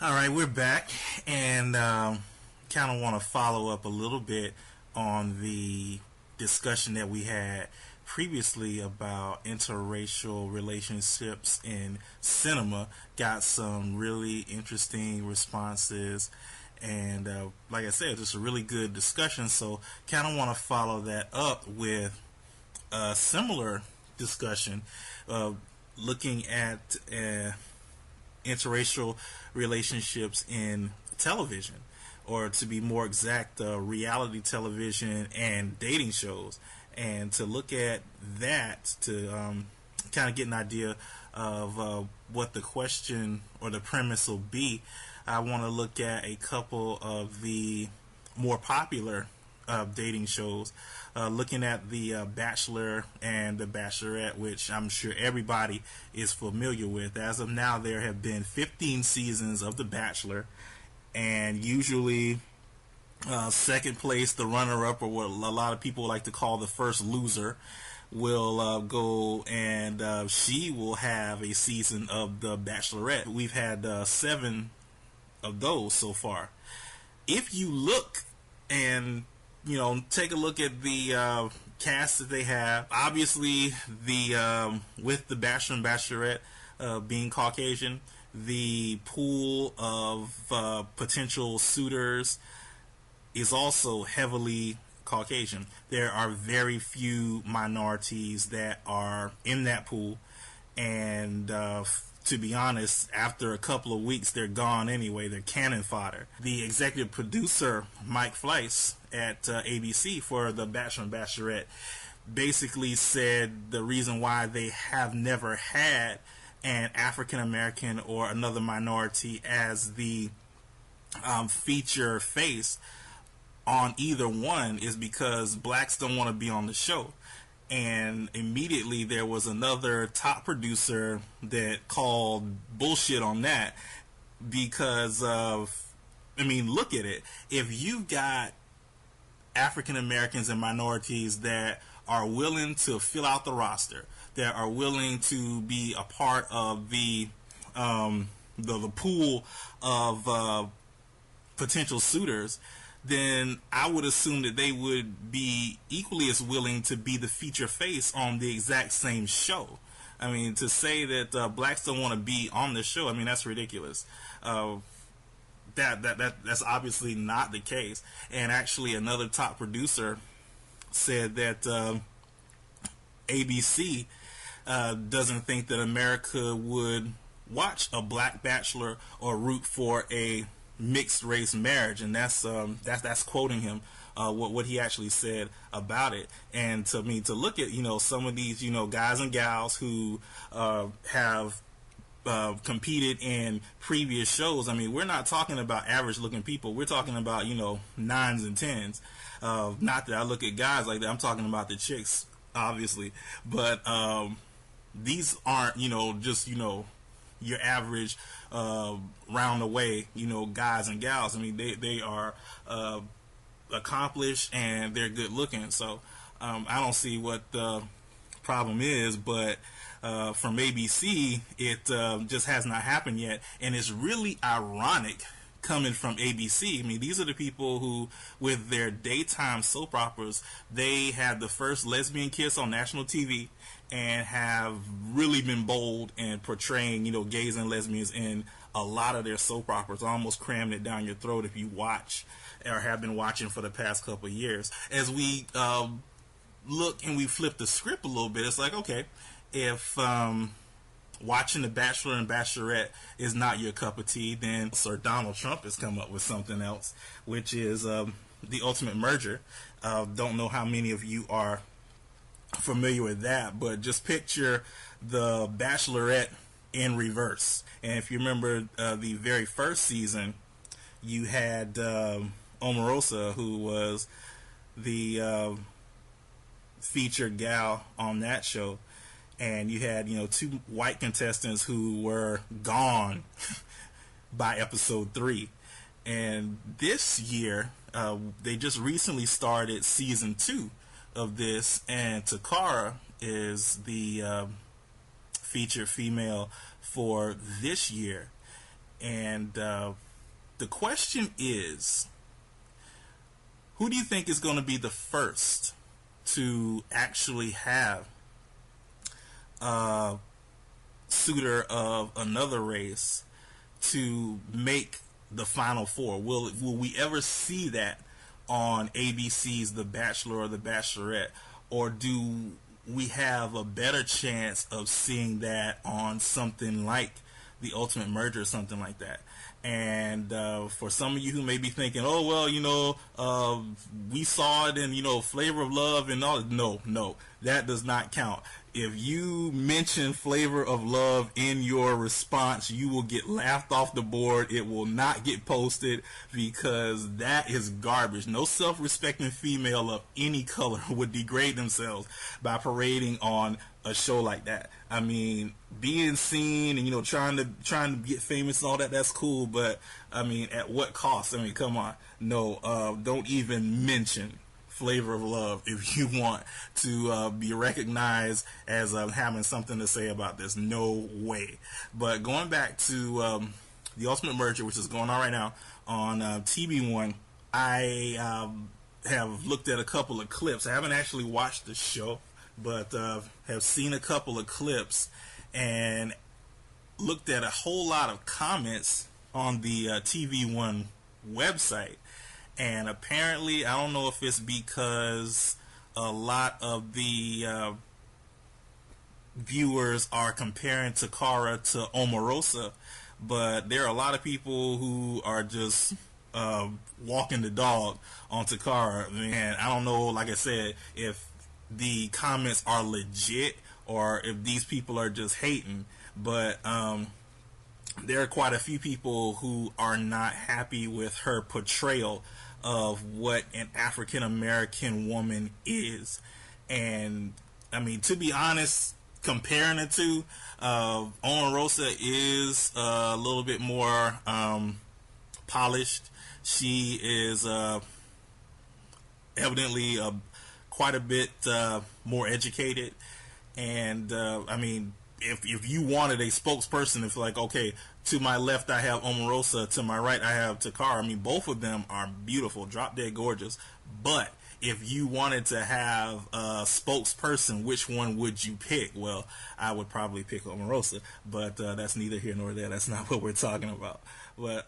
All right, we're back, and kind of want to follow up a little bit on the discussion that we had previously about interracial relationships in cinema. Got some really interesting responses, and like I said, just a really good discussion. So, kind of want to follow that up with a similar discussion, looking at interracial relationships in television, or to be more exact, reality television and dating shows. And to look at that, to kind of get an idea of what the question or the premise will be, I want to look at a couple of the more popular dating shows, looking at the Bachelor and the Bachelorette, which I'm sure everybody is familiar with. As of now, there have been 15 seasons of The Bachelor, and usually second place, the runner-up, or what a lot of people like to call the first loser, will go, and she will have a season of The Bachelorette. We've had 7 of those so far. If you look and take a look at the cast that they have. Obviously, the with the Bachelor and Bachelorette being Caucasian, the pool of potential suitors is also heavily Caucasian. There are very few minorities that are in that pool, and to be honest, after a couple of weeks, they're gone anyway. They're cannon fodder. The executive producer, Mike Fleiss, at ABC for The Bachelor and Bachelorette, basically said the reason why they have never had an African American or another minority as the feature face on either one is because blacks don't want to be on the show. And immediately there was another top producer that called bullshit on that, because of, look at it. If you've got African Americans and minorities that are willing to fill out the roster, that are willing to be a part of the pool of potential suitors, then I would assume that they would be equally as willing to be the feature face on the exact same show. To say that blacks don't want to be on the show, that's ridiculous. That's obviously not the case. And actually, another top producer said that ABC doesn't think that America would watch a black bachelor or root for a mixed race marriage, and that's quoting him, what he actually said about it. And to look at some of these guys and gals who have competed in previous shows. We're not talking about average looking people. We're talking about 9s and 10s. Not that I look at guys like that. I'm talking about the chicks, obviously, but these aren't just your average round away guys and gals. They are accomplished and they're good looking. So I don't see what the problem is, but from ABC, it just has not happened yet, and it's really ironic coming from ABC. These are the people who, with their daytime soap operas, they had the first lesbian kiss on national TV, and have really been bold in portraying, gays and lesbians in a lot of their soap operas. Almost crammed it down your throat if you watch or have been watching for the past couple of years. As we look and we flip the script a little bit, it's like, okay, if watching The Bachelor and Bachelorette is not your cup of tea, then Sir Donald Trump has come up with something else, which is the ultimate merger. Don't know how many of you are familiar with that, but just picture The Bachelorette in reverse. And if you remember the very first season, you had Omarosa, who was the featured gal on that show, and you had 2 white contestants who were gone by episode 3. And this year they just recently started season 2 of this, and Takara is the featured female for this year. And the question is, who do you think is going to be the first to actually have a suitor of another race to make the Final Four? Will we ever see that on ABC's The Bachelor or The Bachelorette, or do we have a better chance of seeing that on something like The Ultimate Merger or something like that? And for some of you who may be thinking, oh well, we saw it in Flavor of Love and all. No, that does not count. If you mention Flavor of Love in your response, you will get laughed off the board. It will not get posted because that is garbage. No self-respecting female of any color would degrade themselves by parading on a show like that. I mean, being seen and trying to get famous and all that, that's cool, but I mean, at what cost? I mean, come on. No, don't even mention Flavor of Love if you want to be recognized as having something to say about this. No way. But going back to The Ultimate Merger, which is going on right now on TV1, I have looked at a couple of clips. I haven't actually watched the show, but have seen a couple of clips and looked at a whole lot of comments on the TV1 website. And apparently, I don't know if it's because a lot of the viewers are comparing Takara to Omarosa, but there are a lot of people who are just walking the dog on Takara. And I don't know, like I said, if the comments are legit or if these people are just hating, but there are quite a few people who are not happy with her portrayal of what an African American woman is. And I mean, to be honest, comparing the two, Omarosa is a little bit more polished. She is evidently quite a bit more educated. And I mean, if you wanted a spokesperson, if like, okay, to my left I have Omarosa, to my right I have Takara. I mean, both of them are beautiful, drop dead gorgeous. But if you wanted to have a spokesperson, which one would you pick? Well, I would probably pick Omarosa, but that's neither here nor there. That's not what we're talking about. But